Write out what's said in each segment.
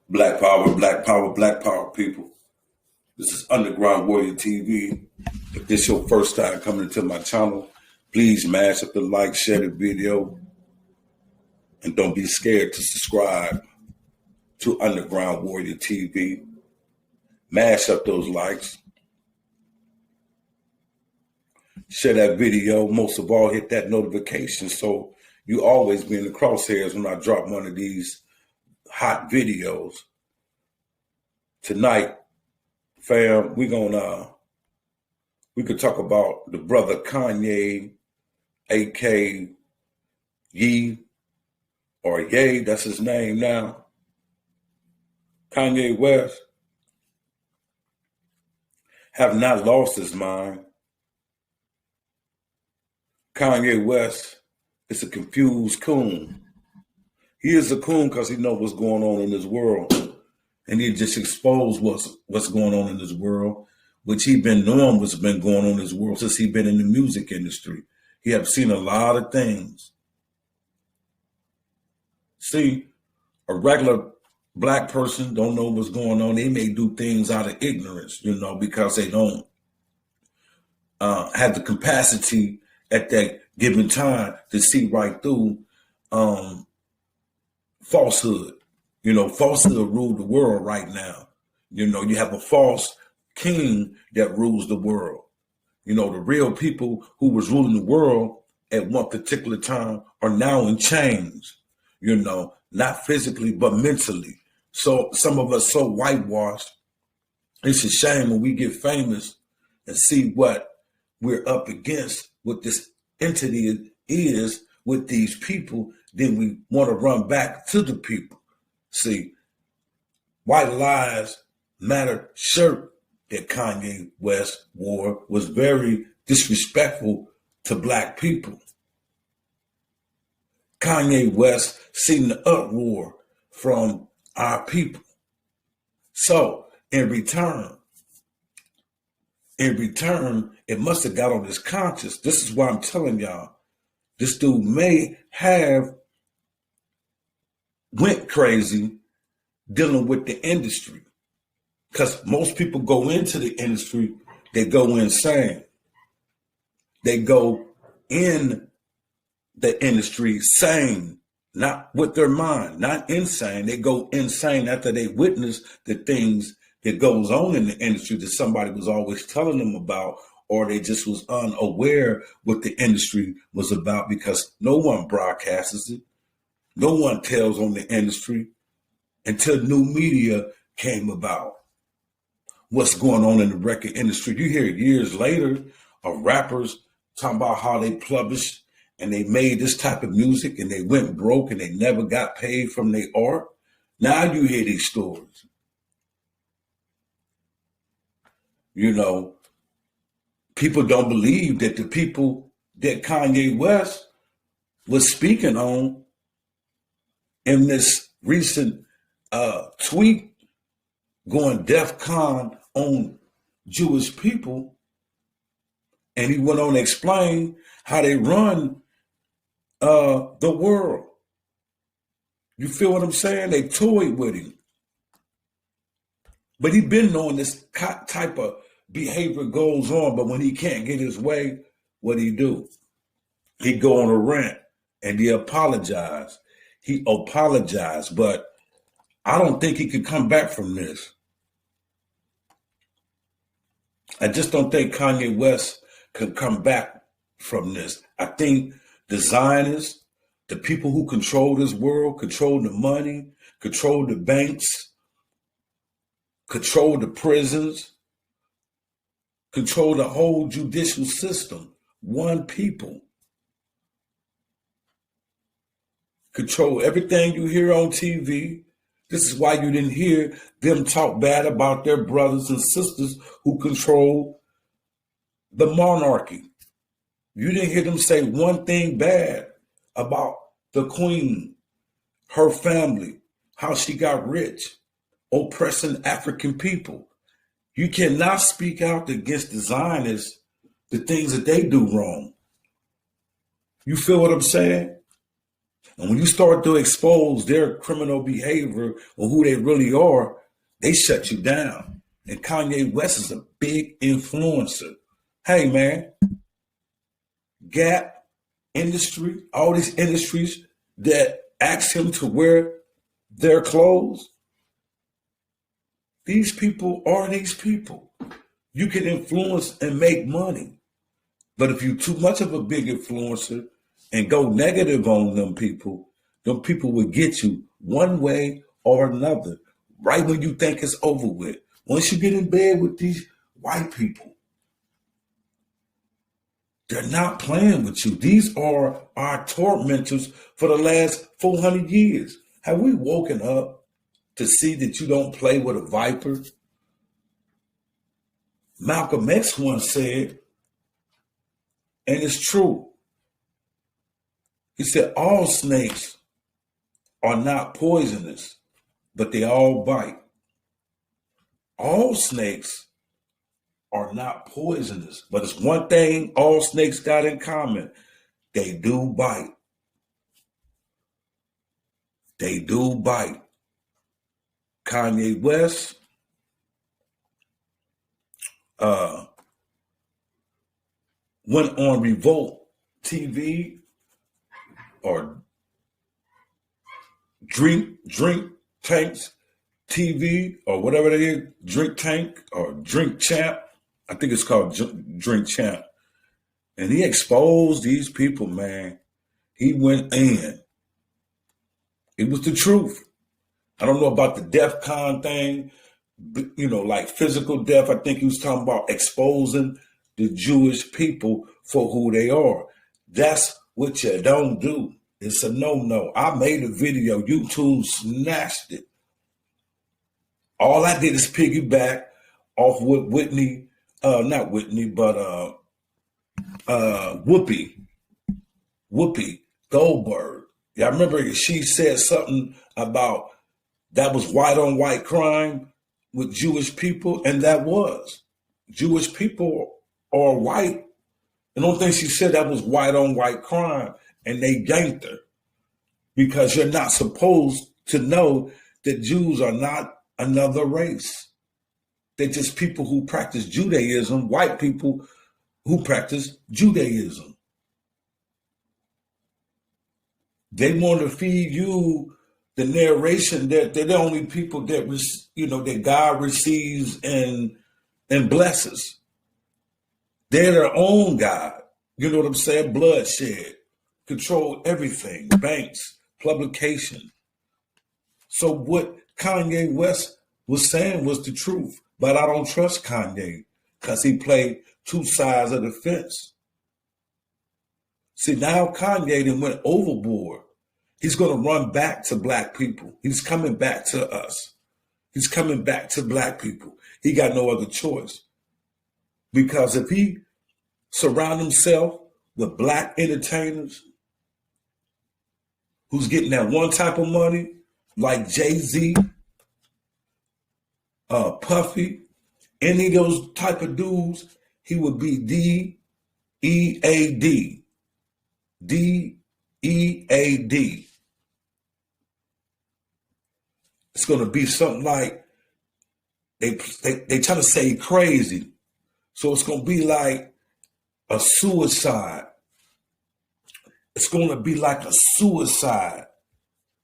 Black power, black power, black power, people. This is Underground Warrior TV. If this is your first time coming into my channel, please mash up the like, share the video, and don't be scared to subscribe to Underground Warrior TV. Mash up those likes. Share that video. Most of all, hit that notification so you always be in the crosshairs when I drop one of these hot videos. Tonight, fam, we could talk about the brother Kanye, a.k.a. Ye, or Ye, that's his name now. Kanye West have not lost his mind. Kanye West is a confused coon. He is a coon because he knows what's going on in this world. And he just exposed what's going on in this world, which he been knowing what's been going on in this world since he been in the music industry. He have seen a lot of things. See, a regular black person don't know what's going on. They may do things out of ignorance, because they don't have the capacity at that given time to see right through falsehood. Falsehood rule the world right now. You have a false king that rules the world. The real people who was ruling the world at one particular time are now in chains, not physically, but mentally. So some of us so whitewashed, it's a shame when we get famous and see what we're up against, what this entity is with these people, then we want to run back to the people. See, White Lives Matter shirt that Kanye West wore was very disrespectful to black people. Kanye West seen the uproar from our people. So in return, it must have got on his conscience. This is why I'm telling y'all, this dude may have went crazy dealing with the industry. Because most people go into the industry, they go insane. They go in the industry sane, not with their mind, not insane. They go insane after they witness the things that goes on in the industry that somebody was always telling them about, or they just was unaware what the industry was about because no one broadcasts it. No one tells on the industry until new media came about. What's going on in the record industry? You hear years later of rappers talking about how they published and they made this type of music and they went broke and they never got paid from their art. Now you hear these stories. People don't believe that the people that Kanye West was speaking on in this recent tweet going DEFCON on Jewish people, and he went on to explain how they run the world. You feel what I'm saying? They toyed with him. But he been knowing this type of behavior goes on, but when he can't get his way, what he do? He go on a rant and he apologize. He apologized, but I don't think he could come back from this. I just don't think Kanye West could come back from this. I think the Zionists, the people who control this world, control the money, control the banks, control the prisons, control the whole judicial system. One people control everything you hear on TV. This is why you didn't hear them talk bad about their brothers and sisters who control the monarchy. You didn't hear them say one thing bad about the queen, her family, how she got rich, oppressing African people. You cannot speak out against the Zionists, the things that they do wrong. You feel what I'm saying? And when you start to expose their criminal behavior or who they really are, they shut you down. And Kanye West is a big influencer. Hey, man, Gap industry, all these industries that ask him to wear their clothes, these people are these people. You can influence and make money. But if you're too much of a big influencer and go negative on them people will get you one way or another, right when you think it's over with. Once you get in bed with these white people, they're not playing with you. These are our tormentors for the last 400 years. Have we woken up to see that you don't play with a viper? Malcolm X once said, and it's true, he said, all snakes are not poisonous, but they all bite. All snakes are not poisonous, but it's one thing all snakes got in common. They do bite. They do bite. Kanye West went on Revolt TV or Drink Tanks TV or whatever it is, Drink Tank or Drink Champ. I think it's called Drink Champ. And he exposed these people, man. He went in. It was the truth. I don't know about the DEFCON thing, but, like physical death. I think he was talking about exposing the Jewish people for who they are. That's what you don't do. It's a no-no. I made a video. YouTube snatched it. All I did is piggyback off what not Whitney, but Whoopi Goldberg. Yeah, I remember she said something about that was white on white crime with Jewish people, and that was. Jewish people are white. I don't think she said that was white on white crime, and they yanked her because you're not supposed to know that Jews are not another race. They're just people who practice Judaism, white people who practice Judaism. They want to feed you the narration that they're the only people that that God receives and blesses. They're their own God. You know what I'm saying? Bloodshed, control everything, banks, publication. So what Kanye West was saying was the truth, but I don't trust Kanye because he played two sides of the fence. See, now Kanye then went overboard. He's going to run back to black people. He's coming back to us. He's coming back to black people. He got no other choice. Because if he surround himself with black entertainers who's getting that one type of money, like Jay-Z, Puffy, any of those type of dudes, he would be D-E-A-D. D-E-A-D. It's going to be something like they try to say crazy. So it's going to be like a suicide. It's going to be like a suicide.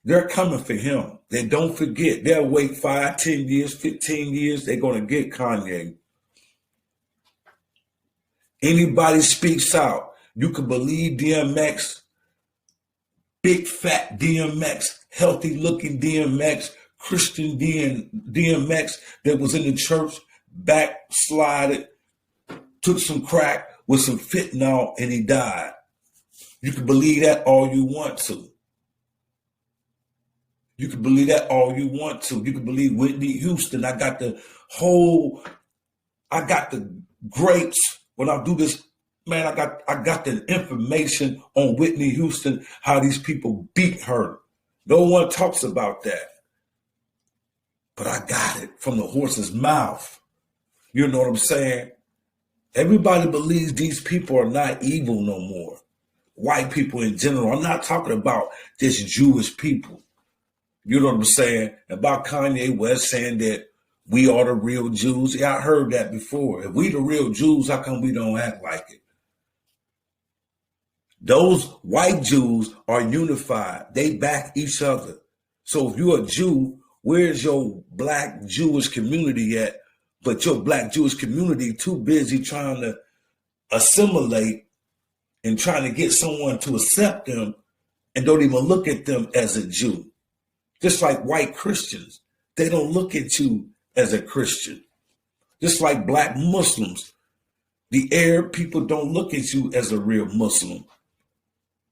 They're coming for him. They don't forget. They'll wait 5, 10 years, 15 years. They're going to get Kanye. Anybody speaks out. You can believe DMX, big fat DMX, healthy looking DMX, Christian DMX that was in the church, backslided, took some crack with some fentanyl, and he died. You can believe that all you want to. You can believe that all you want to. You can believe Whitney Houston. I got the grapes when I do this. Man, I got the information on Whitney Houston, how these people beat her. No one talks about that. But I got it from the horse's mouth. You know what I'm saying? Everybody believes these people are not evil no more. white people in general. I'm not talking about just Jewish people. You know what I'm saying? About Kanye West saying that we are the real Jews. Yeah, I heard that before. If we the real Jews, how come we don't act like it? Those white Jews are unified. They back each other. So if you're a Jew, where's your black Jewish community at? But your black Jewish community too busy trying to assimilate and trying to get someone to accept them and don't even look at them as a Jew. Just like white Christians, they don't look at you as a Christian. Just like black Muslims, the Arab people don't look at you as a real Muslim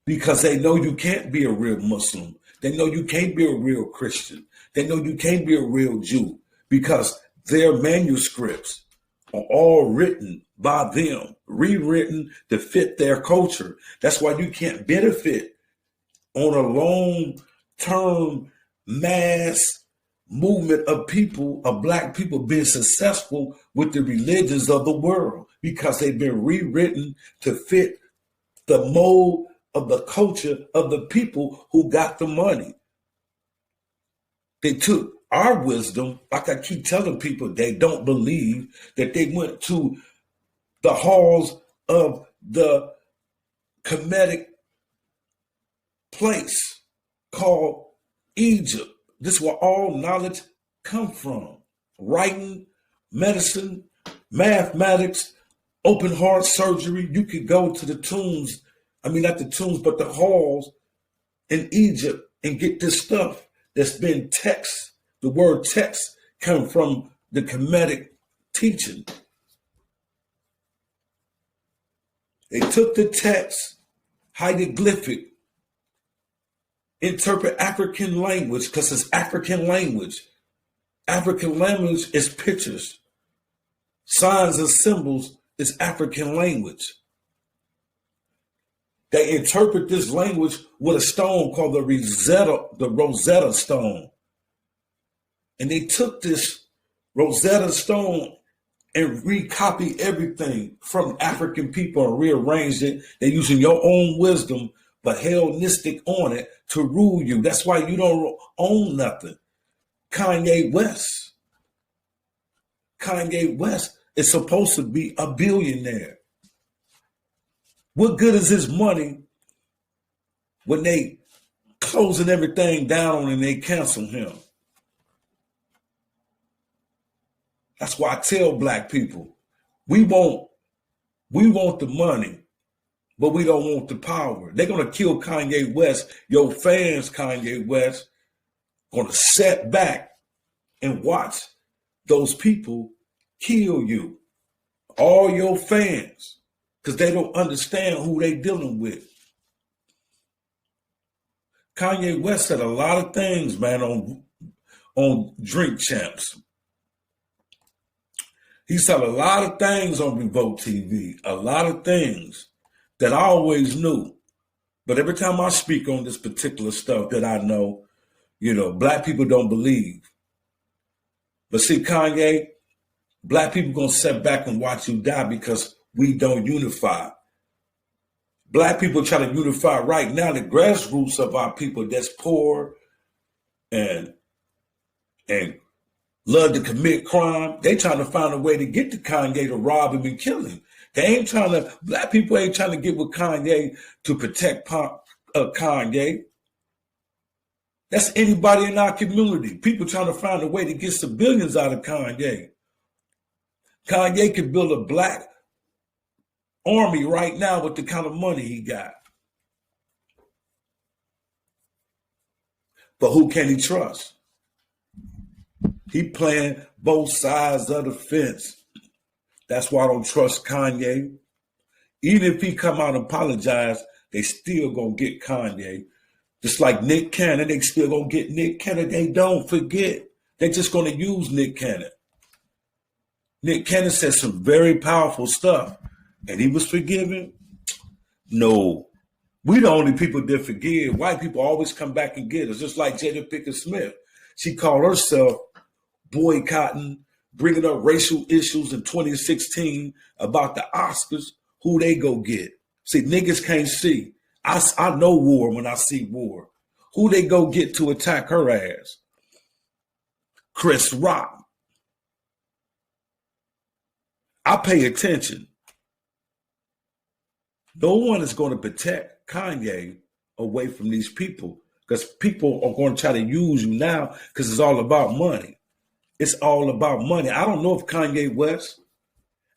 because they know you can't be a real Muslim. They know you can't be a real Christian. They know you can't be a real Jew because their manuscripts are all written by them, rewritten to fit their culture. That's why you can't benefit on a long-term mass movement of people, of black people being successful with the religions of the world because they've been rewritten to fit the mold of the culture of the people who got the money. They took our wisdom, like I keep telling people, they don't believe that they went to the halls of the Kemetic place called Egypt. This is where all knowledge come from. Writing, medicine, mathematics, open heart surgery. You could go to the tombs, not the tombs, but the halls in Egypt and get this stuff that's been text. The word text come from the Kemetic teaching. They took the text, hieroglyphic, interpret African language because it's African language. African language is pictures. Signs and symbols is African language. They interpret this language with a stone called the Rosetta Stone. And they took this Rosetta Stone and recopied everything from African people and rearranged it. They're using your own wisdom, but Hellenistic on it to rule you. That's why you don't own nothing. Kanye West is supposed to be a billionaire. What good is his money when they closing everything down and they cancel him? That's why I tell black people, we want the money, but we don't want the power. They're going to kill Kanye West. Your fans, Kanye West, going to sit back and watch those people kill you. All your fans, because they don't understand who they dealing with. Kanye West said a lot of things, man, on Drink Champs. He said a lot of things on Revolt TV, a lot of things that I always knew. But every time I speak on this particular stuff that I know, black people don't believe. But see, Kanye, black people going to sit back and watch you die because we don't unify. Black people try to unify right now. The grassroots of our people that's poor and love to commit crime. They trying to find a way to get to Kanye to rob him and kill him. Black people ain't trying to get with Kanye to protect Kanye. That's anybody in our community. People trying to find a way to get civilians out of Kanye. Kanye could build a black army right now with the kind of money he got. But who can he trust? He playing both sides of the fence. That's why I don't trust Kanye. Even if he come out and apologize, they still gonna get Kanye. Just like Nick Cannon, they still gonna get Nick Cannon. They don't forget. They're just gonna use Nick Cannon. Nick Cannon said some very powerful stuff, and he was forgiven. No, we the only people that forgive. White people always come back and get us, just like Jada Pinkett Smith. She called herself boycotting, bringing up racial issues in 2016 about the Oscars. Who they go get? See, niggas can't see. I know war when I see war. Who they go get to attack her ass? Chris Rock. I pay attention. No one is going to protect Kanye away from these people because people are going to try to use you now because it's all about money. It's all about money. I don't know if Kanye West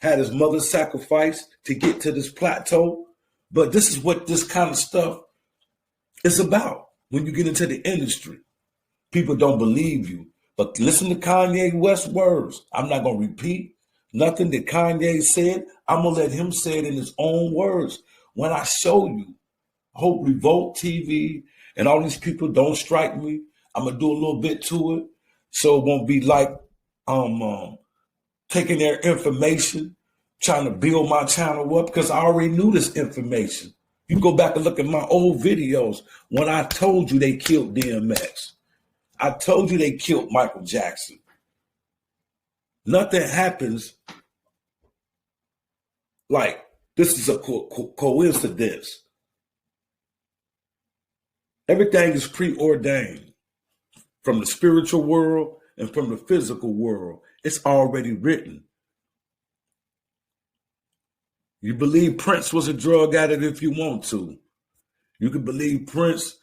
had his mother sacrificed to get to this plateau, but this is what this kind of stuff is about when you get into the industry. People don't believe you, but listen to Kanye West's words. I'm not going to repeat nothing that Kanye said. I'm going to let him say it in his own words. When I show you, I hope Revolt TV and all these people don't strike me. I'm going to do a little bit to it so it won't be like taking their information, trying to build my channel up because I already knew this information. You go back and look at my old videos when I told you they killed DMX. I told you they killed Michael Jackson. Nothing happens like this is a coincidence. Everything is preordained from the spiritual world and from the physical world. It's already written. You believe Prince was a drug addict if you want to. You can believe Prince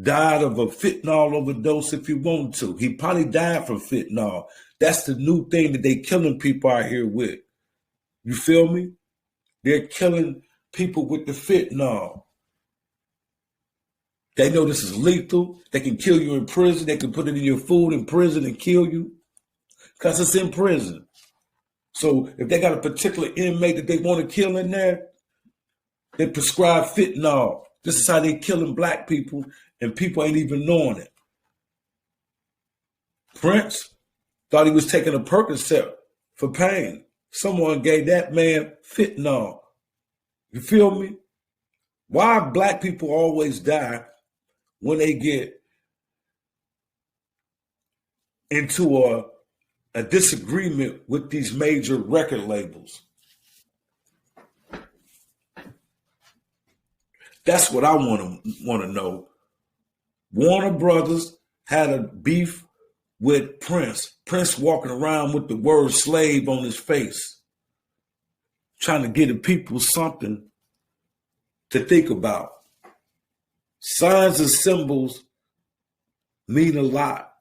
died of a fentanyl overdose if you want to. He probably died from fentanyl. That's the new thing that they killing people out here with. You feel me? They're killing people with the fentanyl. They know this is lethal. They can kill you in prison. They can put it in your food in prison and kill you because it's in prison. So if they got a particular inmate that they want to kill in there, they prescribe fentanyl. This is how they killing black people, and people ain't even knowing it. Prince thought he was taking a Percocet for pain. Someone gave that man fentanyl. You feel me? Why black people always die when they get into a disagreement with these major record labels? That's what I want to know. Warner Brothers had a beef with Prince. Prince walking around with the word slave on his face, trying to give the people something to think about. Signs and symbols mean a lot.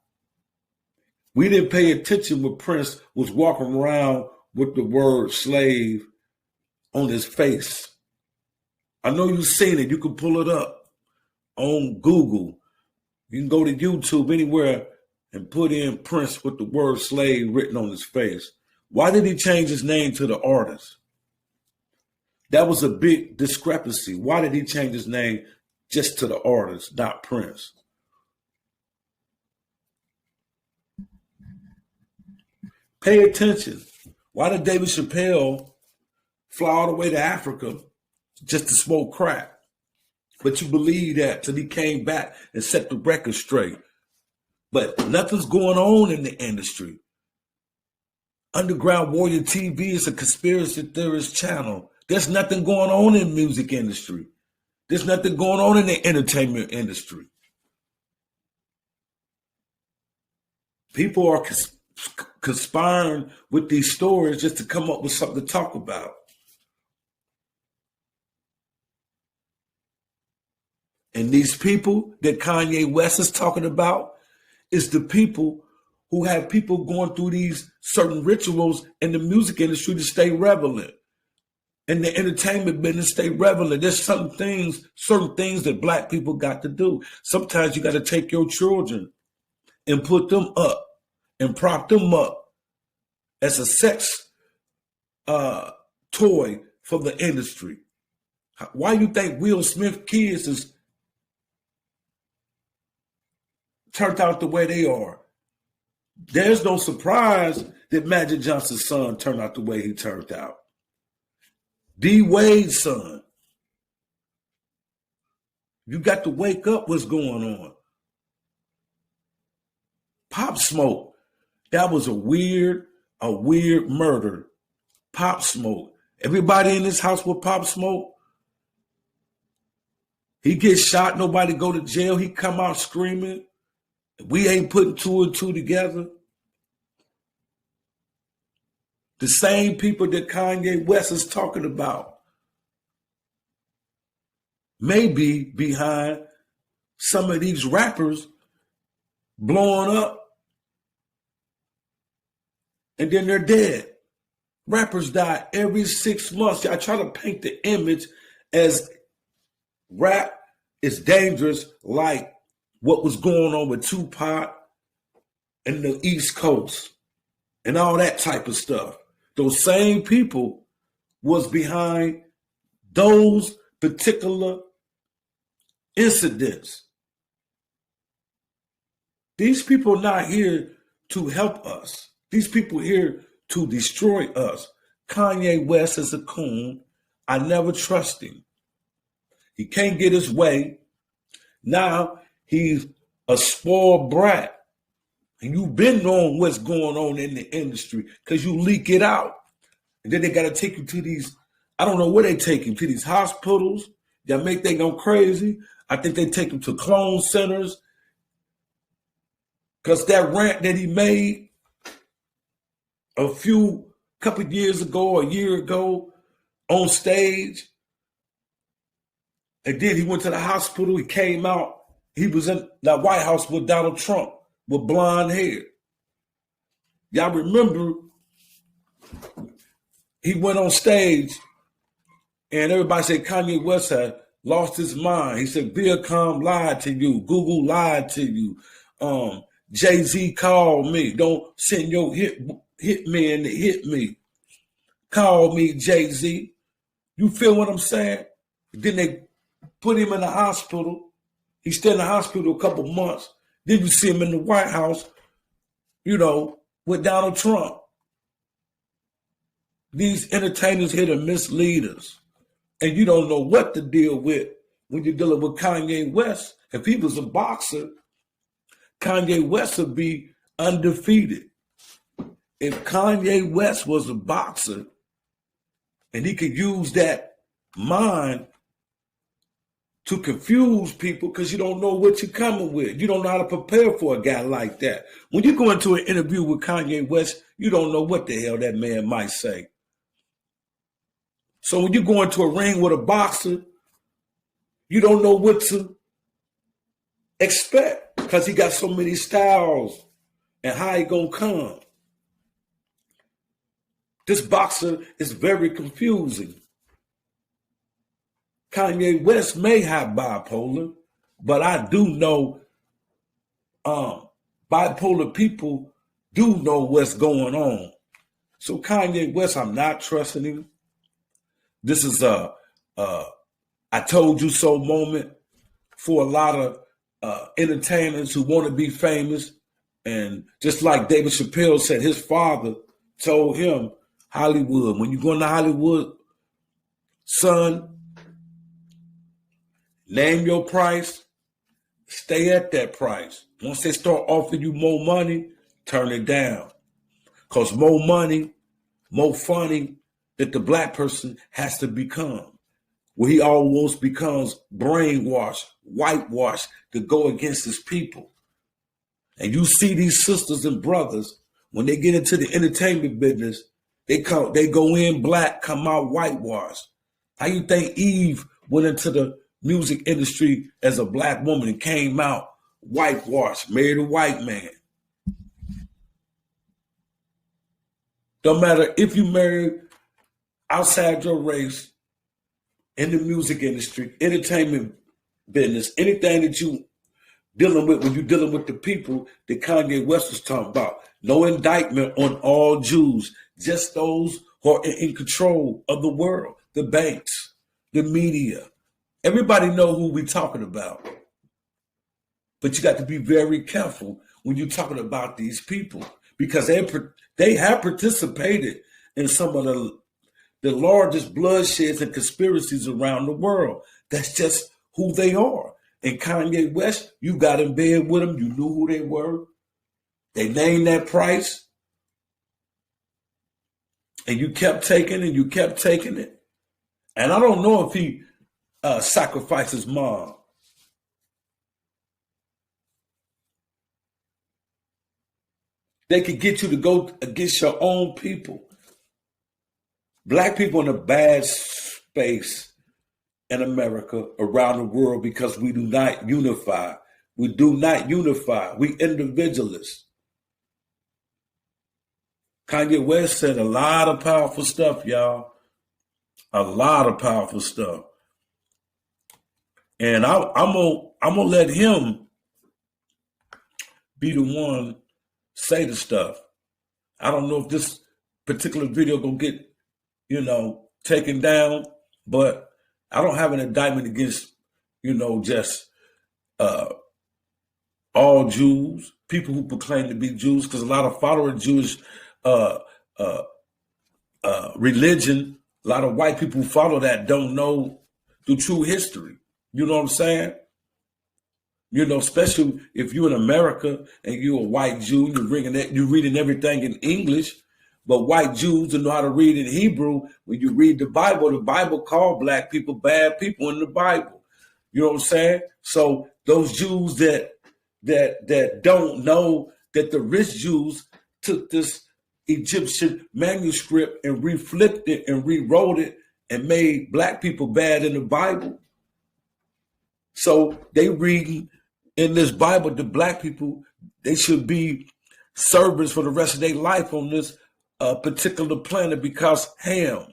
We didn't pay attention when Prince was walking around with the word slave on his face. I know you've seen it. You can pull it up on Google. You can go to YouTube, anywhere, and put in Prince with the word slave written on his face. Why did he change his name to the artist? That was a big discrepancy. Why did he change his name just to the artist, not Prince? Pay attention. Why did David Chappelle fly all the way to Africa just to smoke crack? But you believe that till he came back and set the record straight. But nothing's going on in the industry. Underground Warrior TV is a conspiracy theorist channel. There's nothing going on in the music industry. There's nothing going on in the entertainment industry. People are conspiring with these stories just to come up with something to talk about. And these people that Kanye West is talking about is the people who have people going through these certain rituals in the music industry to stay relevant. In the entertainment business, stay relevant. There's certain things that black people got to do. Sometimes you got to take your children and put them up and prop them up as a sex toy for the industry. Why you think Will Smith kids is turned out the way they are? There's no surprise that Magic Johnson's son turned out the way he turned out. D. Wade's son. You got to wake up what's going on. Pop Smoke. That was a weird murder. Pop Smoke. Everybody in this house with Pop Smoke. He gets shot, nobody go to jail. He come out screaming. We ain't putting two and two together. The same people that Kanye West is talking about may be behind some of these rappers blowing up and then they're dead. Rappers die every 6 months. I try to paint the image as rap is dangerous, like what was going on with Tupac and the East Coast and all that type of stuff. Those same people was behind those particular incidents. These people are not here to help us. These people are here to destroy us. Kanye West is a coon. I never trust him. He can't get his way. Now he's a spoiled brat. And you've been knowing what's going on in the industry because you leak it out. And then they got to take you to these, I don't know where they take him, to these hospitals that make them go crazy. I think they take him to clone centers because that rant that he made a couple of years ago, a year ago on stage, and then he went to the hospital, he came out, he was in the White House with Donald Trump with blonde hair. Y'all remember he went on stage and everybody said Kanye West had lost his mind. He said Viacom lied to you, Google lied to you, Jay-Z called me, don't send your hitman to hit me. Call me, Jay-Z. You feel what I'm saying? Then they put him in the hospital. He stayed in the hospital a couple months. Then you see him in the White House, with Donald Trump. These entertainers here to mislead us. And you don't know what to deal with when you're dealing with Kanye West. If he was a boxer, Kanye West would be undefeated. If Kanye West was a boxer and he could use that mind to confuse people because you don't know what you're coming with. You don't know how to prepare for a guy like that. When you go into an interview with Kanye West, you don't know what the hell that man might say. So when you go into a ring with a boxer, you don't know what to expect because he got so many styles and how he gonna come. This boxer is very confusing. Kanye West may have bipolar, but I do know bipolar people do know what's going on. So Kanye West, I'm not trusting him. This is a I told you so moment for a lot of entertainers who want to be famous. And just like David Chappelle said, his father told him, Hollywood, when you go into Hollywood, son, name your price, stay at that price. Once they start offering you more money, turn it down. Because more money, more funny that the black person has to become. Where he almost becomes brainwashed, whitewashed to go against his people. And you see these sisters and brothers, when they get into the entertainment business, they go in black, come out whitewashed. How you think Eve went into the music industry as a black woman and came out whitewashed, married a white man? Don't matter if you married outside your race, in the music industry, entertainment business, anything that you dealing with when you're dealing with the people that Kanye West was talking about. No indictment on all Jews, just those who are in control of the world, the banks, the media. Everybody know who we're talking about. But you got to be very careful when you're talking about these people because they have participated in some of the largest bloodsheds and conspiracies around the world. That's just who they are. And Kanye West, you got in bed with them. You knew who they were. They named that price. And you kept taking it. And I don't know if he sacrifice his mom. They could get you to go against your own people. Black people in a bad space in America, around the world, because we do not unify. We do not unify. We individualists. Kanye West said a lot of powerful stuff, y'all. A lot of powerful stuff. And I'm gonna let him be the one say the stuff. I don't know if this particular video gonna get, taken down, but I don't have an indictment against, just all Jews, people who proclaim to be Jews, because a lot of followers Jewish religion, a lot of white people who follow that don't know the true history. You know what I'm saying? Especially if you're in America and you're a white Jew, you're reading everything in English, but white Jews don't know how to read in Hebrew. When you read the Bible called black people bad people in the Bible. You know what I'm saying? So those Jews that don't know that the rich Jews took this Egyptian manuscript and reflipped it and rewrote it and made black people bad in the Bible. So they reading in this Bible, the black people, they should be servants for the rest of their life on this particular planet because Ham,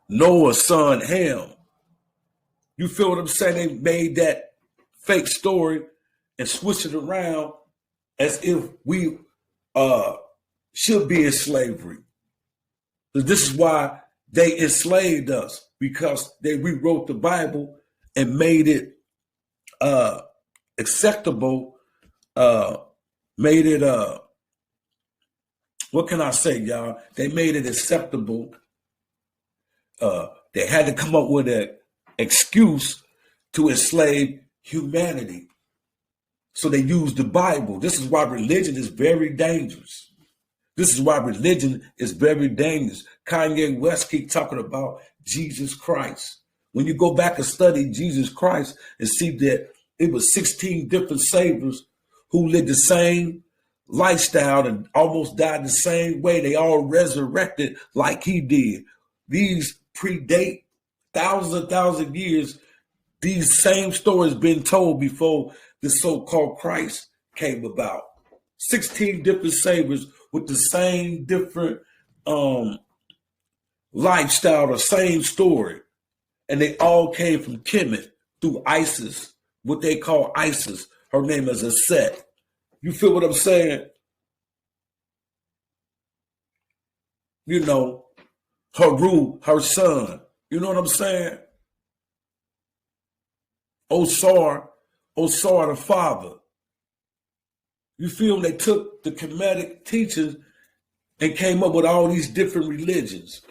Noah's son Ham, you feel what I'm saying? They made that fake story and switched it around as if we should be in slavery. So this is why they enslaved us, because they rewrote the Bible and made it acceptable, made it, what can I say, y'all? They made it acceptable. They had to come up with an excuse to enslave humanity. So they used the Bible. This is why religion is very dangerous. This is why religion is very dangerous. Kanye West keep talking about Jesus Christ. When you go back and study Jesus Christ and see that it was 16 different saviors who lived the same lifestyle and almost died the same way, they all resurrected like he did. These predate thousands of years. These same stories been told before the so-called Christ came about. 16 different saviors with the same different lifestyle, the same story. And they all came from Kemet through Isis, what they call Isis. Her name is Aset. You feel what I'm saying? Haru, her son. You know what I'm saying? Osar the father. You feel they took the Kemetic teachings and came up with all these different religions.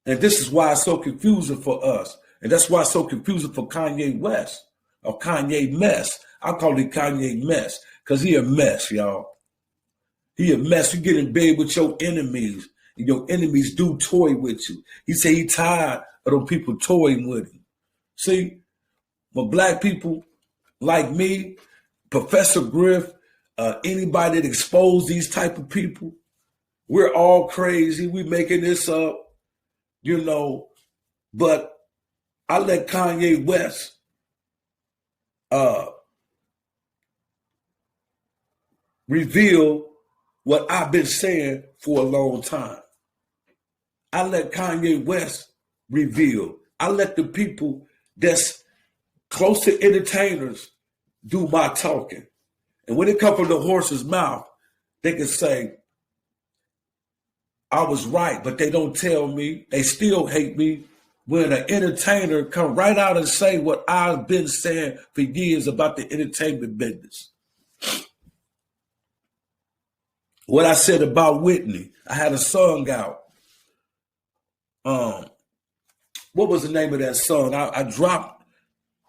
And this is why it's so confusing for us. And that's why it's so confusing for Kanye West or Kanye Mess. I call it Kanye Mess because he a mess, y'all. He a mess. You get in bed with your enemies and your enemies do toy with you. He say he tired of them people toying with him. See, but black people like me, Professor Griff, anybody that expose these type of people, we're all crazy. We making this up, but I let Kanye West reveal what I've been saying for a long time. I let Kanye West reveal. I let the people that's close to entertainers do my talking. And when it comes from the horse's mouth, they can say, I was right, but they don't tell me. They still hate me. When an entertainer come right out and say what I've been saying for years about the entertainment business. What I said about Whitney, I had a song out. What was the name of that song? I dropped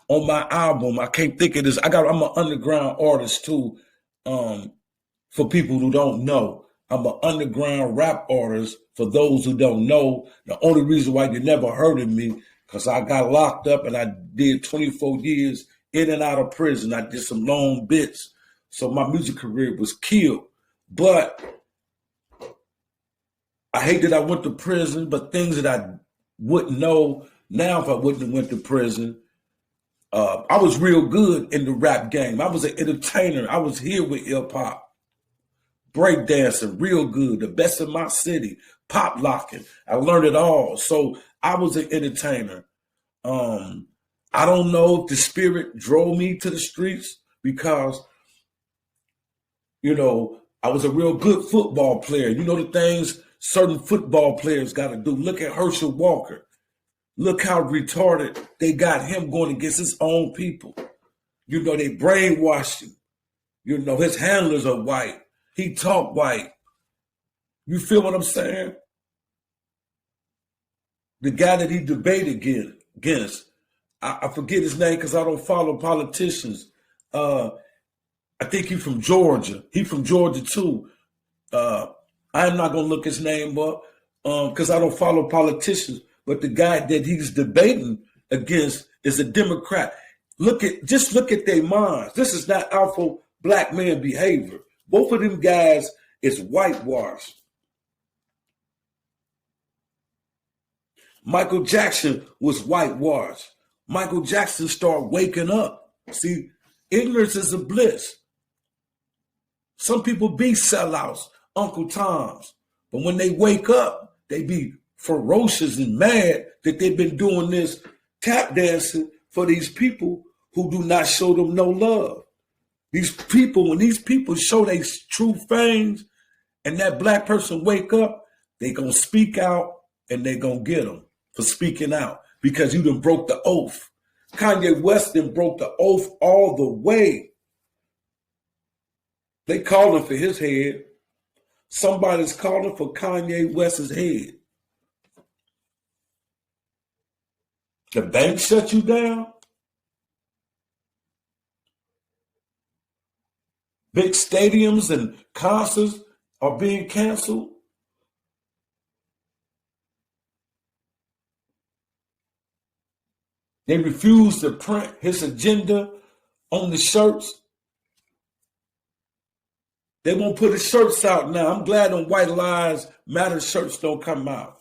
on my album. I can't think of this. I'm an underground artist too. For people who don't know, I'm an underground rap artist. For those who don't know, the only reason why you never heard of me, because I got locked up and I did 24 years in and out of prison. I did some long bits. So my music career was killed. But I hate that I went to prison, but things that I wouldn't know now if I wouldn't have went to prison. I was real good in the rap game. I was an entertainer. I was here with hip hop, breakdancing, real good, the best in my city, pop locking. I learned it all. So I was an entertainer. I don't know if the spirit drove me to the streets because, I was a real good football player. You know the things certain football players got to do. Look at Herschel Walker. Look how retarded they got him going against his own people. They brainwashed him. His handlers are white. He talk white. You feel what I'm saying? The guy that he debated against, I forget his name because I don't follow politicians. I think he's from Georgia. He's from Georgia too. I'm not gonna look his name up because I don't follow politicians. But the guy that he's debating against is a Democrat. Just look at their minds. This is not alpha black man behavior. Both of them guys is whitewashed. Michael Jackson was whitewashed. Michael Jackson started waking up. See, ignorance is a bliss. Some people be sellouts, Uncle Toms. But when they wake up, they be ferocious and mad that they've been doing this tap dancing for these people who do not show them no love. When these people show their true fangs and that black person wake up, they gonna speak out and they gonna get them for speaking out because you done broke the oath. Kanye West done broke the oath all the way. They calling for his head. Somebody's calling for Kanye West's head. The bank shut you down. Big stadiums and concerts are being canceled. They refuse to print his agenda on the shirts. They won't put his shirts out now. I'm glad on White Lives Matter shirts don't come out.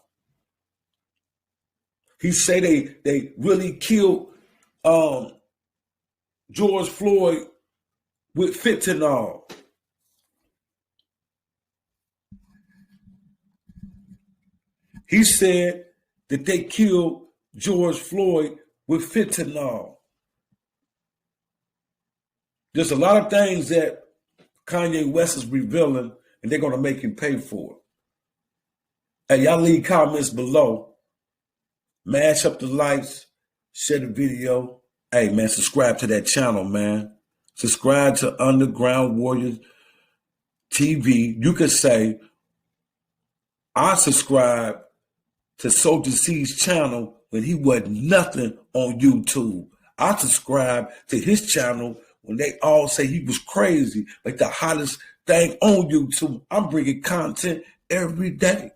He say they really killed George Floyd with fentanyl. He said that they killed George Floyd with fentanyl. There's a lot of things that Kanye West is revealing, and they're going to make him pay for it. Hey, y'all leave comments below. Mash up the likes, share the video. Hey, man, subscribe to that channel, man. Subscribe to Underground Warriors TV. You could say, I subscribe to Soldier C's channel when he wasn't nothing on YouTube. I subscribe to his channel when they all say he was crazy, like the hottest thing on YouTube. I'm bringing content every day.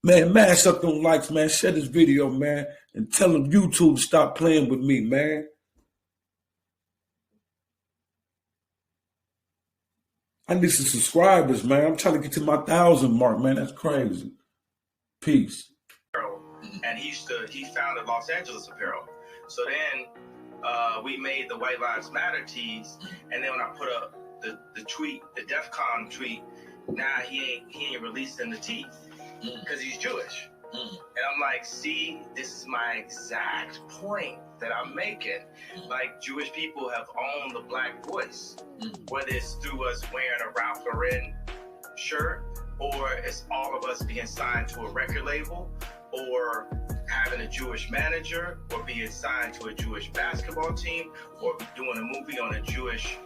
Man, mash up them likes, man. Share this video, man, and tell them YouTube to stop playing with me, man. I need some subscribers, man. I'm trying to get to my 1,000 mark, man. That's crazy. Peace. And he founded Los Angeles Apparel. So then we made the White Lives Matter tees, and then when I put up the tweet, the DEFCON tweet, now he ain't releasing the tee because he's Jewish. And I'm like, see, this is my exact point that I'm making. Like, Jewish people have owned the black voice, whether it's through us wearing a Ralph Lauren shirt, or it's all of us being signed to a record label, or having a Jewish manager, or being signed to a Jewish basketball team, or doing a movie on a Jewish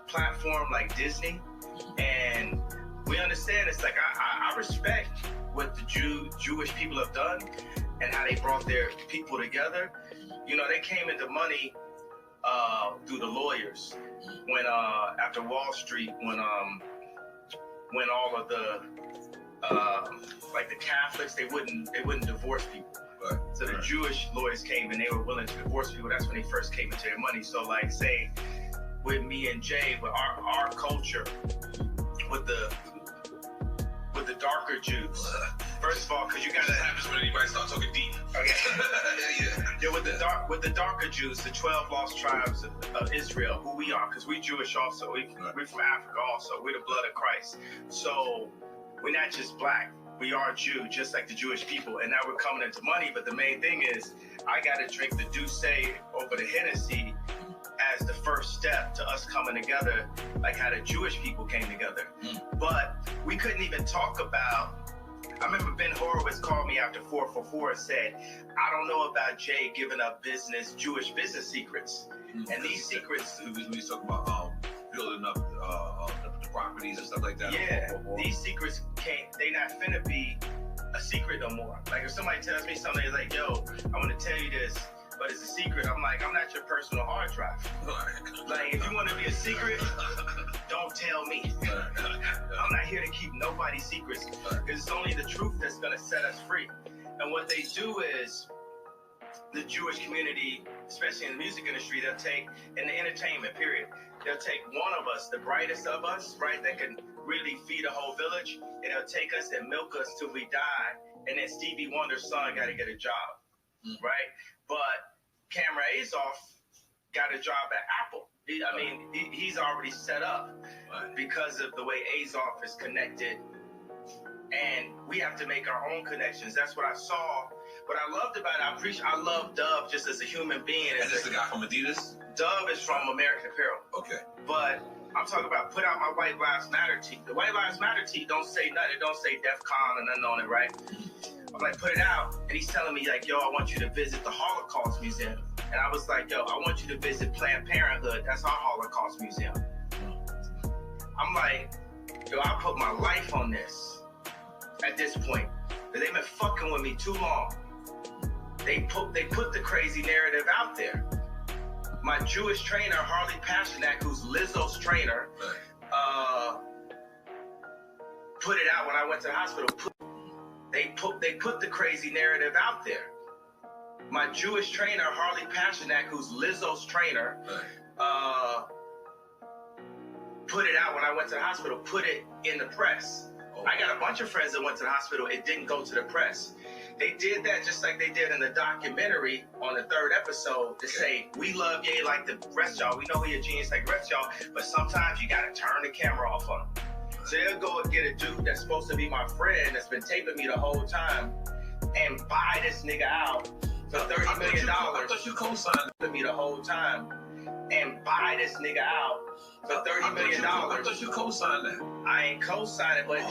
platform like Disney. And we understand it's like, I respect what the Jewish people have done and how they brought their people together. You know, they came into money through the lawyers when after Wall Street, when when all of the like the Catholics, they wouldn't divorce people. Right. So the Jewish lawyers came and they were willing to divorce people. That's when they first came into their money. So like say with me and Jay, with our culture, with the darker Jews. First of all, because you got that happens when anybody starts talking deep. Okay. Yeah. With the darker Jews, the 12 lost tribes of Israel, who we are, because we're Jewish also. We're from Africa also. We're the blood of Christ. So we're not just black. We are Jew, just like the Jewish people. And now we're coming into money. But the main thing is, I got to drink the Douce over the Hennessy as the first step to us coming together, like how the Jewish people came together. But we couldn't even talk about, I remember Ben Horowitz called me after 444 and said, I don't know about Jay giving up Jewish business secrets. And these secrets... We talk about building up the properties and stuff like that. Yeah, these secrets they not finna be a secret no more. Like if somebody tells me something, it's like, yo, I want to tell you this, but it's a secret. I'm like, I'm not your personal hard drive. Like, if you want to be a secret, don't tell me. I'm not here to keep nobody's secrets, because it's only the truth that's going to set us free. And what they do is, the Jewish community, especially in the music industry, they'll take, in the entertainment period, they'll take one of us, the brightest of us, right, that can really feed a whole village, and they'll take us and milk us till we die, and then Stevie Wonder's son got to get a job, right? But Cameron Azoff got a job at Apple. He's already set up because of the way Azoff is connected, and we have to make our own connections. That's what I saw. What I loved about it, I love Dove just as a human being. And this the guy from Adidas? Dove is from American Apparel. Okay. But I'm talking about put out my White Lives Matter tee. The White Lives Matter tee don't say nothing. It don't say DEF CON or nothing on it, right? I'm like, put it out. And he's telling me, like, yo, I want you to visit the Holocaust Museum. And I was like, yo, I want you to visit Planned Parenthood. That's our Holocaust Museum. I'm like, yo, I put my life on this at this point. Because they've been fucking with me too long. They put the crazy narrative out there. My Jewish trainer, Harley Pasternak, who's Lizzo's trainer, put it out when I went to the hospital. They put the crazy narrative out there. My Jewish trainer, Harley Pasternak, who's Lizzo's trainer, put it out when I went to the hospital, put it in the press. I got a bunch of friends that went to the hospital. It didn't go to the press. They did that just like they did in the documentary on the 3rd episode to say, we love Ye like the rest of y'all. We know he a genius like the rest of y'all, but sometimes you got to turn the camera off on him. So they'll go and get a dude that's supposed to be my friend that's been taping me the whole time and buy this nigga out for $30 million. I thought you co-signed me the whole time and buy this nigga out for $30 million. I thought you co-signed that. I ain't co-signing, but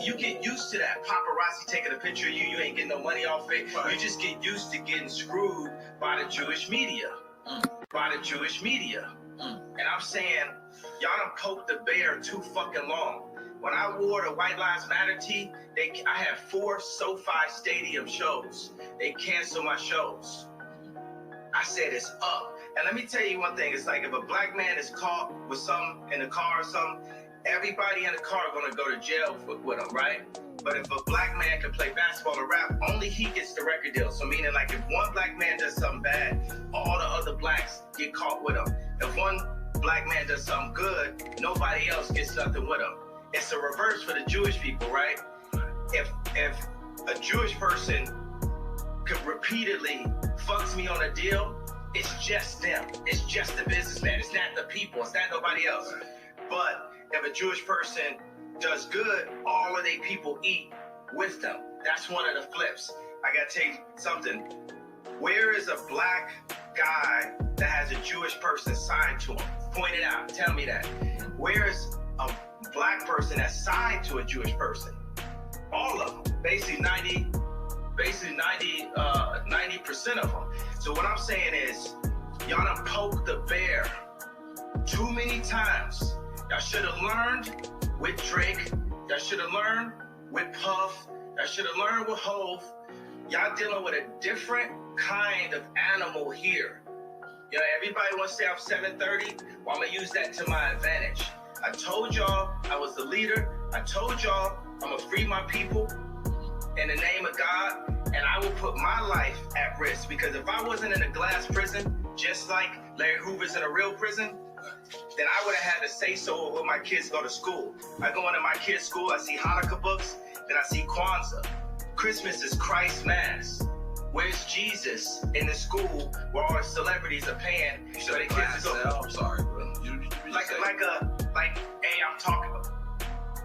you get used to that. Paparazzi taking a picture of you, you ain't getting no money off it. Right. You just get used to getting screwed by the Jewish media. By the Jewish media. And I'm saying, y'all done poked the bear too fucking long. When I wore the White Lives Matter tee, I had 4 SoFi Stadium shows. They canceled my shows. I said it's up. And let me tell you one thing. It's like if a black man is caught with something in the car or something, everybody in the car going to go to jail with him, right? But if a black man can play basketball or rap, only he gets the record deal. So meaning like if one black man does something bad, all the other blacks get caught with him. If one black man does something good, nobody else gets nothing with him. It's a reverse for the Jewish people, right? If a Jewish person could repeatedly fucks me on a deal, it's just them. It's just the businessman. It's not the people. It's not nobody else. But if a Jewish person does good, all of their people eat with them. That's one of the flips. I gotta tell you something. Where is a black guy that has a Jewish person signed to him? Point it out. Tell me that. Where is a black person that's signed to a Jewish person? All of them. Basically 90% of them. So what I'm saying is, y'all done poked the bear too many times. Y'all should have learned with Drake. Y'all should have learned with Puff. Y'all should have learned with Hov. Y'all dealing with a different kind of animal here. You know, everybody wants to say I'm 730. Well, I'm going to use that to my advantage. I told y'all I was the leader. I told y'all I'm gonna free my people in the name of God, and I will put my life at risk, because if I wasn't in a glass prison, just like Larry Hoover's in a real prison, then I would have had to say so when my kids go to school. I go into my kids' school, I see Hanukkah books, then I see Kwanzaa. Christmas is Christ's Mass. Where's Jesus in the school where all the celebrities are paying You so said their kids to go? I'm sorry, bro. Hey, I'm talking.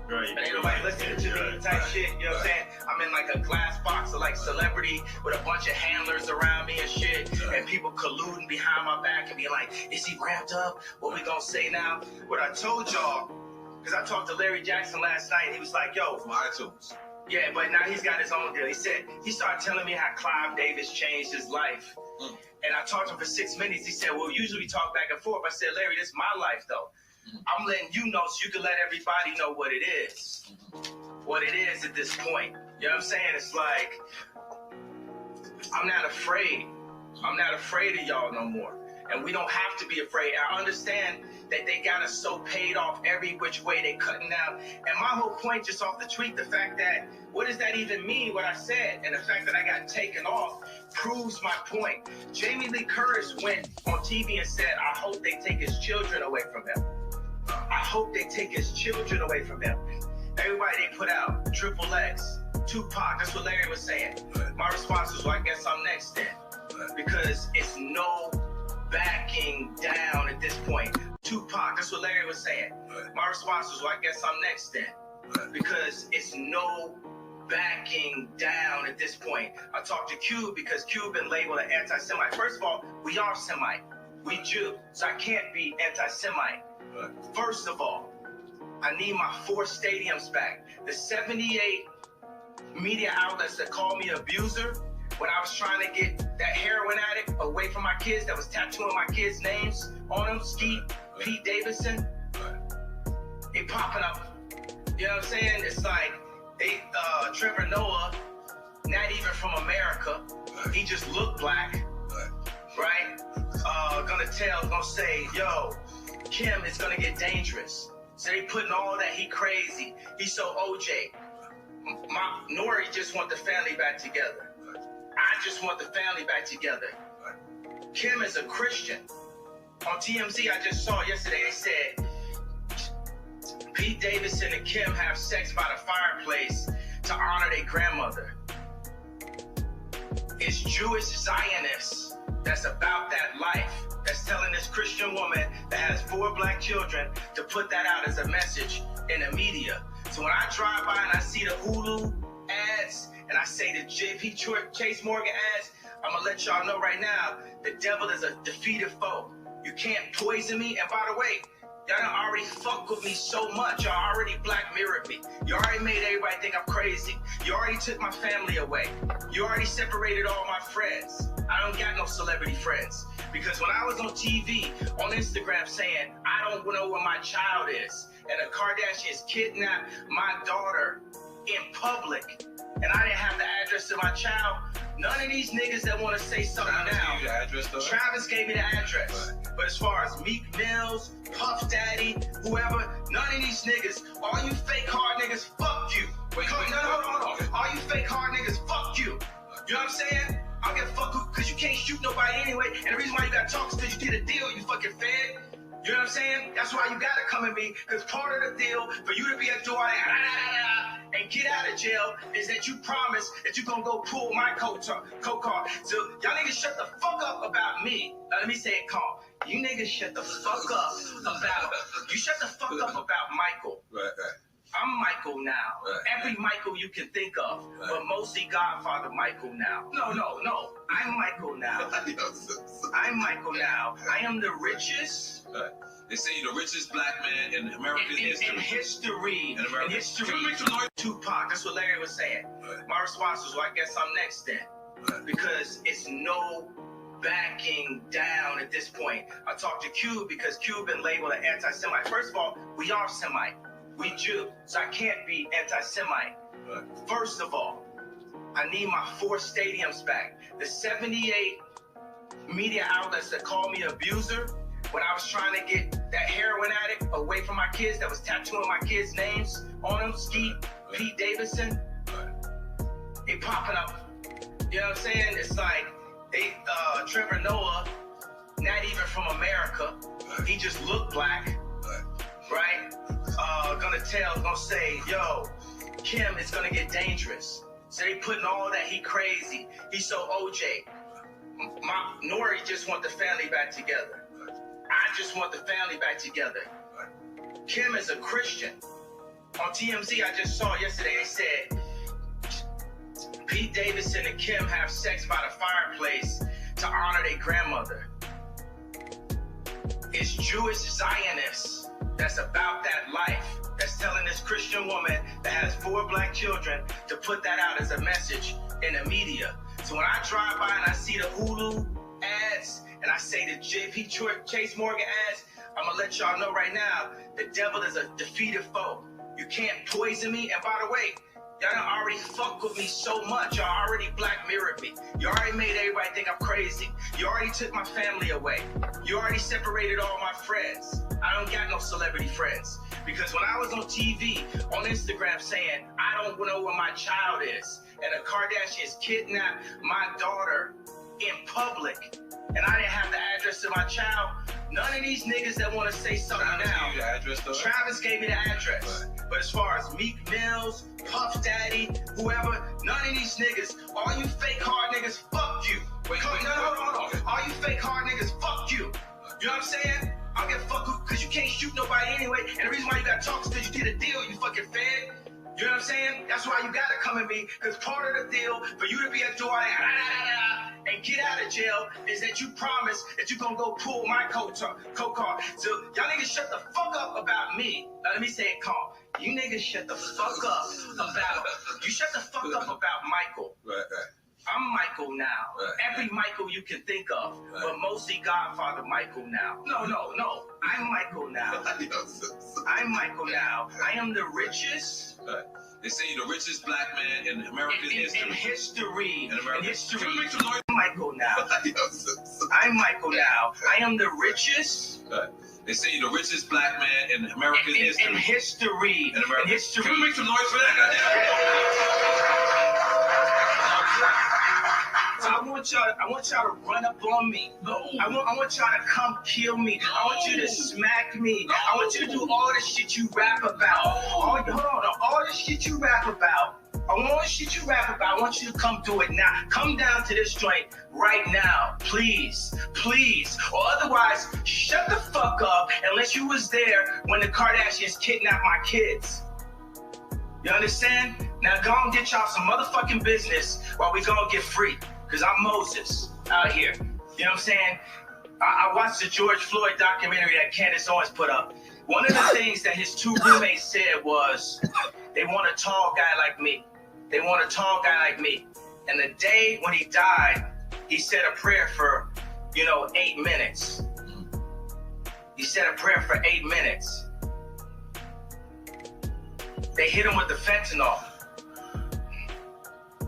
Right. And ain't nobody listening to me type shit, you know what I'm saying? I'm in like a glass box of like celebrity with a bunch of handlers around me and shit, and people colluding behind my back and being like, is he ramped up? What we gonna say now? What I told y'all, because I talked to Larry Jackson last night, and he was like, yo, From iTunes. yeah, but now he's got his own deal. He started telling me how Clive Davis changed his life. And I talked to him for 6 minutes. He said, well, usually we talk back and forth. I said, Larry, this is my life, though. I'm letting you know so you can let everybody know what it is. What it is at this point. You know what I'm saying? It's like, I'm not afraid. I'm not afraid of y'all no more. And we don't have to be afraid. I understand that they got us so paid off every which way they cutting out. And my whole point just off the tweet, the fact that, what does that even mean, what I said? And the fact that I got taken off proves my point. Jamie Lee Curtis went on TV and said, I hope they take his children away from him. I hope they take his children away from him. Everybody they put out, Triple X, Tupac, that's what Larry was saying. My response was, well, I guess I'm next then. Because it's no backing down at this point. Tupac, that's what Larry was saying. My response was, well, I guess I'm next then. Because it's no backing down at this point. I talked to Cube because Cube been labeled an anti-Semite. First of all, we are Semite. We Jew. So I can't be anti-Semite. First of all, I need my 4 stadiums back. The 78 media outlets that called me abuser when I was trying to get that heroin addict away from my kids that was tattooing my kids' names on them, Skeet, Pete Davidson, they popping up. You know what I'm saying? It's like, Trevor Noah, not even from America, he just looked black, right? Gonna say, yo, Kim is gonna get dangerous. So they putting all that, he crazy, he's so OJ. Nori just want the family back together. I just want the family back together. Kim is a Christian. On TMZ, I just saw yesterday, they said Pete Davidson and Kim have sex by the fireplace to honor their grandmother. It's Jewish Zionists that's about that life, that's telling this Christian woman that has 4 black children to put that out as a message in the media. So when I drive by and I see the Hulu ads and I say the JP Chase Morgan ads, I'm gonna let y'all know right now, the devil is a defeated foe. You can't poison me. And by the way, y'all done already fucked with me so much. Y'all already Black Mirrored me. You already made everybody think I'm crazy. You already took my family away. You already separated all my friends. I don't got no celebrity friends. Because when I was on TV, on Instagram saying, I don't know where my child is, and the Kardashians kidnapped my daughter in public, and I didn't have the address to my child, none of these niggas that want to say something Travis gave me the address. But as far as Meek Mills, Puff Daddy, whoever, none of these niggas, all you fake hard niggas, fuck you. Hold on. All you fake hard niggas, fuck you. You know what I'm saying? I don't give a fuck because you can't shoot nobody anyway. And the reason why you got to talk is because you did a deal, you fucking fed. You know what I'm saying? That's why you got to come at me, because part of the deal for you to be a door and get out of jail is that you promise that you're going to go pull my coat card. So y'all niggas shut the fuck up about me. Let me say it calm. You niggas shut the fuck up about Michael. Right. I'm Michael now. Right. Every Michael you can think of, but mostly Godfather Michael now. No. I'm Michael now. I'm Michael now. I am the richest. Right. They say you're the richest black man in American history. In history. In history. Tupac, that's what Larry was saying. Right. My response was, well, I guess I'm next then. Right. Because it's no backing down at this point. I talked to Cube because Cube been labeled an anti-Semite. First of all, we are Semite. We Jew. So I can't be anti-Semite. Right. First of all, I need my 4 stadiums back. The 78 media outlets that call me abuser when I was trying to get that heroin addict away from my kids that was tattooing my kids' names on them, Skeet, Pete Davidson, he popping up. You know what I'm saying? It's like Trevor Noah, not even from America. He just looked black, right? Gonna say, yo, Kim is gonna get dangerous. So they putting all that, he crazy. He's so OJ. Nori just want the family back together. I just want the family back together. Kim is a Christian. On TMZ, I just saw yesterday, they said Pete Davidson and Kim have sex by the fireplace to honor their grandmother. It's Jewish Zionists that's about that life, that's telling this Christian woman that has 4 black children to put that out as a message in the media. So when I drive by and I see the Hulu ads and I say the JP Chase Morgan ads, I'm gonna let y'all know right now, the devil is a defeated foe. You can't poison me. And by the way, y'all done already fucked with me so much. Y'all already black mirrored me. You already made everybody think I'm crazy. You already took my family away. You already separated all my friends. I don't got no celebrity friends. Because when I was on TV, on Instagram saying, I don't know where my child is, and the Kardashians kidnapped my daughter in public, and I didn't have the address of my child, none of these niggas that want to say something now. Travis gave me the address. But as far as Meek Mills, Puff Daddy, whoever, none of these niggas, all you fake hard niggas, fuck you. Hold on. All you fake hard niggas, fuck you. You know what I'm saying? I don't give a fuck because you can't shoot nobody anyway. And the reason why you got to talk is because you did a deal, you fucking fed. You know what I'm saying? That's why you got to come at me, because part of the deal for you to be a door and get out of jail is that you promise that you're going to go pull my coat card. So y'all niggas shut the fuck up about me. Now, let me say it calm. You niggas shut the fuck up about Michael. Right. I'm Michael now. Right. Every Michael you can think of, right. But mostly Godfather Michael now. No. I'm Michael now. I'm Michael now. I am the richest. Right. They say you're the richest black man in American history. In history. I'm Michael now. I'm Michael now. I am the richest. Right. They say you're the richest black man in American history. In history. Can we make some noise for that? So I want y'all to run up on me. No. I want y'all to come kill me. No. I want you to smack me. No. I want you to do all the shit you rap about. All the shit you rap about. I want you to come do it now. Come down to this joint right now, please. Or otherwise, shut the fuck up unless you was there when the Kardashians kidnapped my kids. You understand? Now go and get y'all some motherfucking business while we gonna get free. Because I'm Moses out here. You know what I'm saying? I watched the George Floyd documentary that Candace Owens put up. One of the things that his 2 roommates said was, they want a tall guy like me. And the day when he died, he said a prayer for, 8 minutes. He said a prayer for 8 minutes. They hit him with the fentanyl.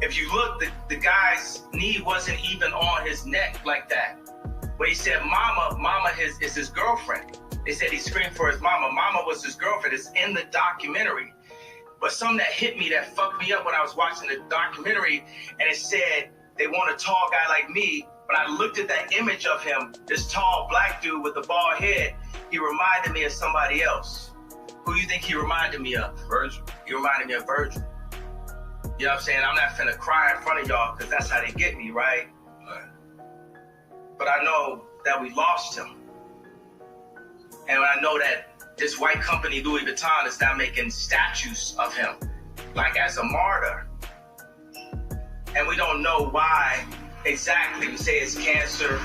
If you look, the guy's knee wasn't even on his neck like that. When he said mama is his girlfriend. They said he screamed for his mama. Mama was his girlfriend. It's in the documentary. But something that hit me, that fucked me up when I was watching the documentary, and it said they want a tall guy like me. When I looked at that image of him, this tall black dude with the bald head, he reminded me of somebody else. Who do you think he reminded me of? Virgil. He reminded me of Virgil. You know what I'm saying? I'm not finna cry in front of y'all because that's how they get me, right? But I know that we lost him. And I know that this white company, Louis Vuitton, is now making statues of him, like as a martyr. And we don't know why exactly. We say it's cancer.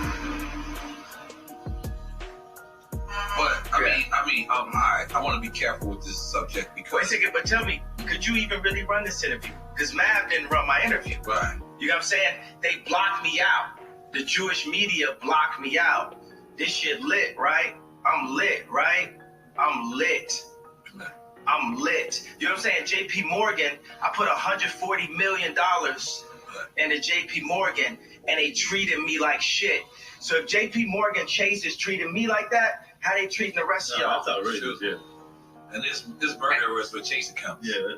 But I want to be careful with this subject because. Wait a second, but tell me, could you even really run this interview? Because Mav didn't run my interview. Right. You know what I'm saying? They blocked me out. The Jewish media blocked me out. This shit lit, right? I'm lit, right? I'm lit. You know what I'm saying? JP Morgan, I put $140 million into JP Morgan, and they treated me like shit. So if JP Morgan Chase is treating me like that, how they treating the rest of y'all? That's outrageous, yeah. And this murderers for Chase account. Yeah.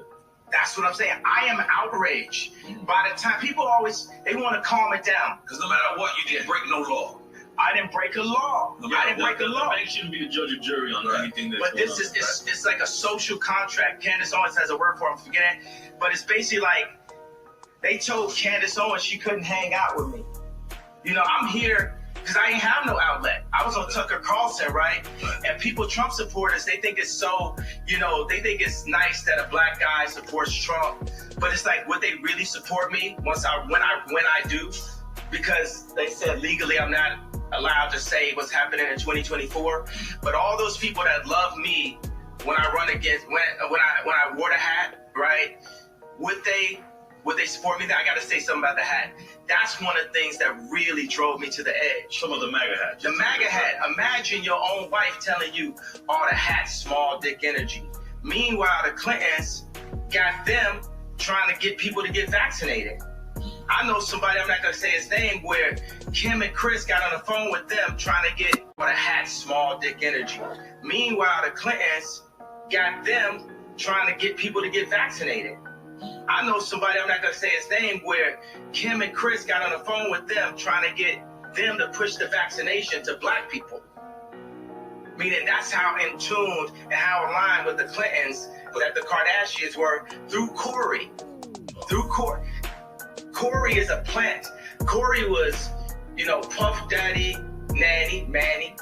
That's what I'm saying. I am outraged. By the time people always, they want to calm it down. Because no matter what, you didn't break no law. I didn't break a law. I didn't break a law. Bank shouldn't be a judge or jury on anything that's But this is it's like a social contract. Candace Owens has a word for it, I'm forgetting. But it's basically like they told Candace Owens she couldn't hang out with me. You know, I'm here because I ain't have no outlet. I was on Tucker Carlson, right? And people, Trump supporters, they think it's so, you know, they think it's nice that a black guy supports Trump. But it's like, would they really support me when I do? Because they said legally I'm not allowed to say what's happening in 2024. But all those people that love me when I run against, when I wore the hat, right? Would they support me? I got to say something about the hat. That's one of the things that really drove me to the edge. some of the MAGA hats. The MAGA hat. Imagine your own wife telling you, "Oh, the hat's small dick energy." Meanwhile, the Clintons got them trying to get people to get vaccinated. I know somebody, I'm not going to say his name, where Kim and Chris got on the phone with them trying to get the hat's small dick energy. Meanwhile, the Clintons got them trying to get people to get vaccinated. I know somebody, I'm not going to say his name, where Kim and Chris got on the phone with them trying to get them to push the vaccination to black people. Meaning that's how in tune and how aligned with the Clintons that the Kardashians were through Corey. Corey is a plant. Corey was, you know, Puff Daddy, Nanny, Manny.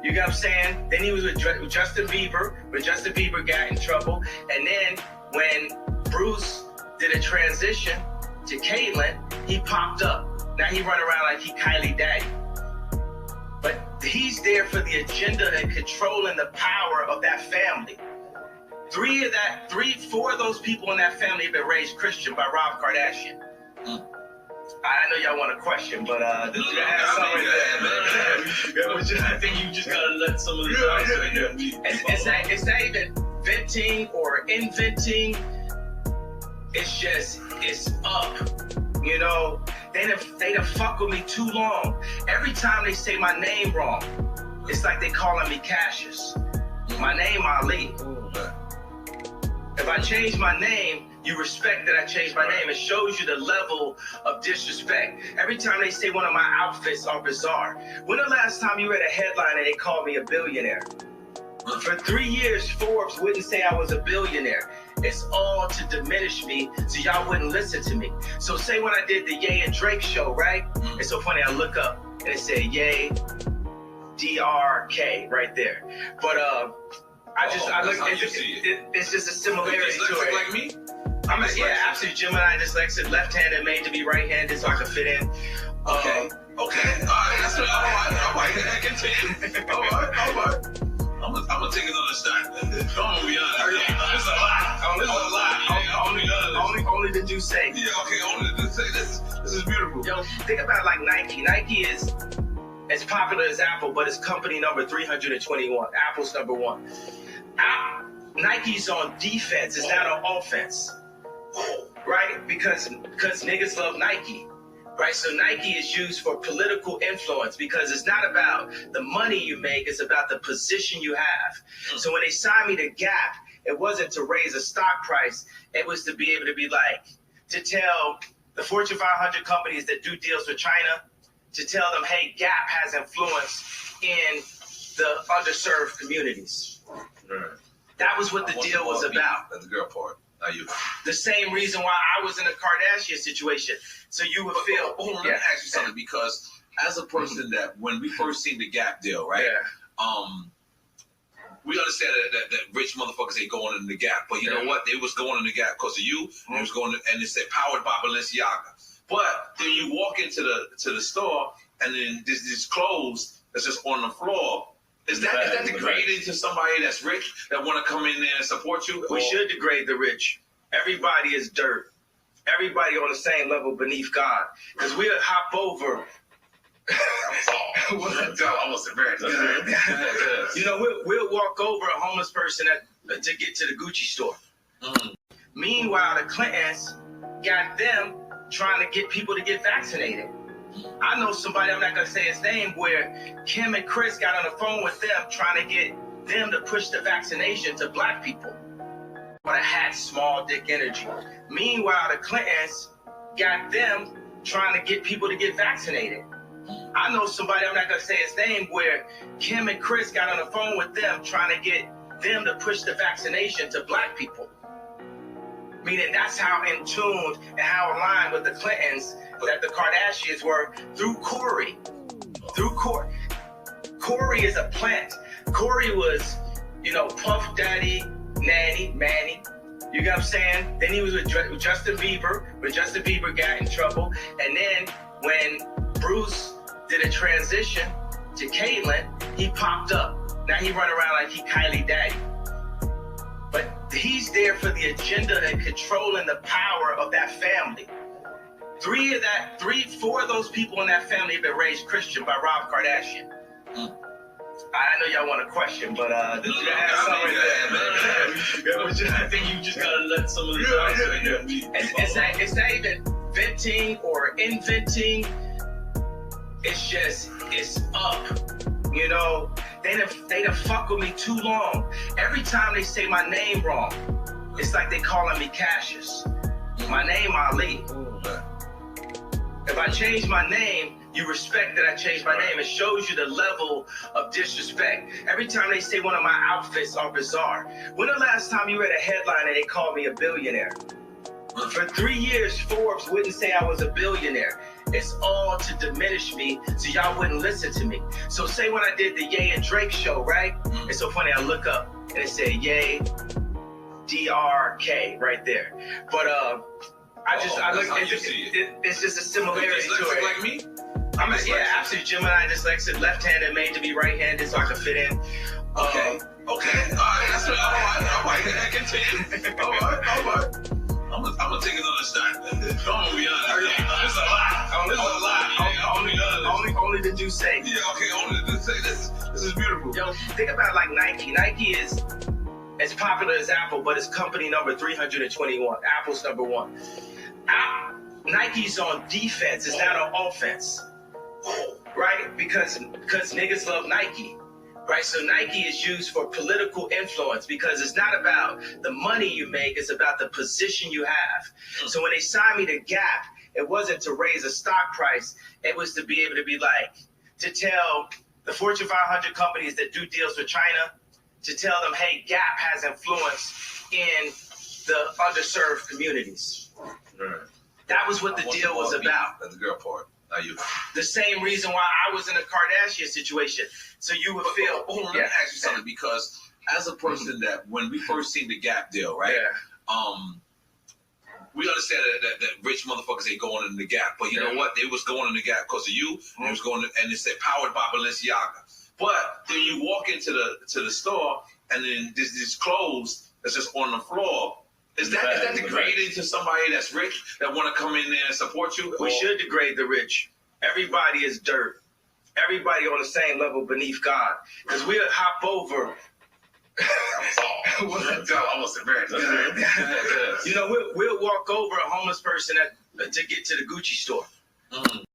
You get what I'm saying? Then he was with Justin Bieber, when Justin Bieber got in trouble. And then when Bruce did a transition to Caitlyn, he popped up. Now he run around like he Kylie Daddy. But he's there for the agenda and controlling the power of that family. Four of those people in that family have been raised Christian by Rob Kardashian. I know y'all want a question, but I think you just gotta let some of the it's not even venting or inventing. It's up. You know, they done fuck with me too long. Every time they say my name wrong, it's like they calling me Cassius. My name Ali. If I change my name, you respect that I changed my name. It shows you the level of disrespect. Every time they say one of my outfits are bizarre. When the last time you read a headline and they called me a billionaire? For 3 years, Forbes wouldn't say I was a billionaire. It's all to diminish me so y'all wouldn't listen to me. So say when I did the Ye and Drake show, right? It's so funny, I look up and it said Ye, DRK right there. But I look, it's just a similarity to it. Like me? Absolutely. Gemini dyslexic, left-handed, made to be right-handed, so I can fit in. Okay. All right. That's what. All right. Continue. All right. I'm gonna take another shot. I'm gonna be honest. It's a lot. Only the do say. Yeah. Okay. Only the do say. This is beautiful. Yo, think about like Nike. Nike is as popular as Apple, but it's company number 321. Apple's number 1. Nike's on defense. It's not on offense. Right? Because niggas love Nike. Right? So Nike is used for political influence because it's not about the money you make, it's about the position you have. So when they signed me to Gap, it wasn't to raise a stock price. It was to be able to be like, to tell the Fortune 500 companies that do deals with China, to tell them, hey, Gap has influence in the underserved communities. Right. That was what the deal was about. That's the girl part. The same reason why I was in a Kardashian situation. So you would feel. Let me ask you something, because as a person that when we first seen the Gap deal, right? Yeah. We understand that rich motherfuckers ain't going in the Gap, but you know what? They was going in the Gap because of you. They was going and it said powered by Balenciaga. But then you walk into the store and then this clothes that's just on the floor. Is that degrading to somebody that's rich that want to come in there and support you? We should degrade the rich. Everybody is dirt. Everybody on the same level beneath God. Because we'll hop over. I was embarrassed. You know, we'll walk over a homeless person to get to the Gucci store. Meanwhile, the Clintons got them trying to get people to get vaccinated. I know somebody, I'm not going to say his name, where Kim and Chris got on the phone with them trying to get them to push the vaccination to black people. But I had small dick energy. Meanwhile, the Clintons got them trying to get people to get vaccinated. I know somebody, I'm not going to say his name, where Kim and Chris got on the phone with them trying to get them to push the vaccination to black people. Meaning that's how in tune and how aligned with the Clintons that the Kardashians were through Corey. Corey is a plant. Corey was, Puff Daddy, Nanny, Manny. You get what I'm saying? Then he was with Justin Bieber, when Justin Bieber got in trouble. And then when Bruce did a transition to Caitlyn, he popped up. Now he run around like he Kylie Daddy. But he's there for the agenda and controlling the power of that family. Four of those people in that family have been raised Christian by Rob Kardashian. I know y'all want a question, but I think you just gotta let some of the It's not even venting or inventing. It's up. They done fuck with me too long. Every time they say my name wrong, it's like they calling me Cassius. My name Ali. If I change my name, you respect that I changed my name. It shows you the level of disrespect. Every time they say one of my outfits are bizarre. When the last time you read a headline and they called me a billionaire? For 3 years, Forbes wouldn't say I was a billionaire. It's all to diminish me so y'all wouldn't listen to me. So say when I did the Ye and Drake show, right? It's so funny, I look up and it said Ye, DRK right there. But it's just a similarity to it. Like me? Absolutely. Gemini dyslexic, left-handed, made to be right-handed so I can fit in. Okay. All right. That's what I like. Continue. All right. I'm gonna take another shot. I'm gonna be honest. It's a lot. Only the do say. Yeah. Okay. Only the do say. This is beautiful. Yo, think about like Nike. Nike is as popular as Apple, but it's company number 321. Apple's number 1. Nike's on defense. It's not on offense. Right? Because niggas love Nike. Right? So Nike is used for political influence because it's not about the money you make, it's about the position you have. So when they signed me to Gap, it wasn't to raise a stock price. It was to be able to be like, to tell the Fortune 500 companies that do deals with China, to tell them, hey, Gap has influence in the underserved communities. Right. That was what the deal was about. That's the girl part. The same reason why I was in a Kardashian situation. So you would feel. Let me ask you something, because as a person that when we first seen the Gap deal, right? Yeah. We understand that rich motherfuckers ain't going in the Gap, but you know what? They was going in the Gap because of you. They was going, and it said powered by Balenciaga. But then you walk into the store, and then this clothes that's just on the floor. Is that degrading to somebody that's rich that want to come in there and support you? We should degrade the rich. Everybody is dirt. Everybody on the same level beneath God. Because we'll hop over. Almost embarrassed. We'll walk over a homeless person to get to the Gucci store.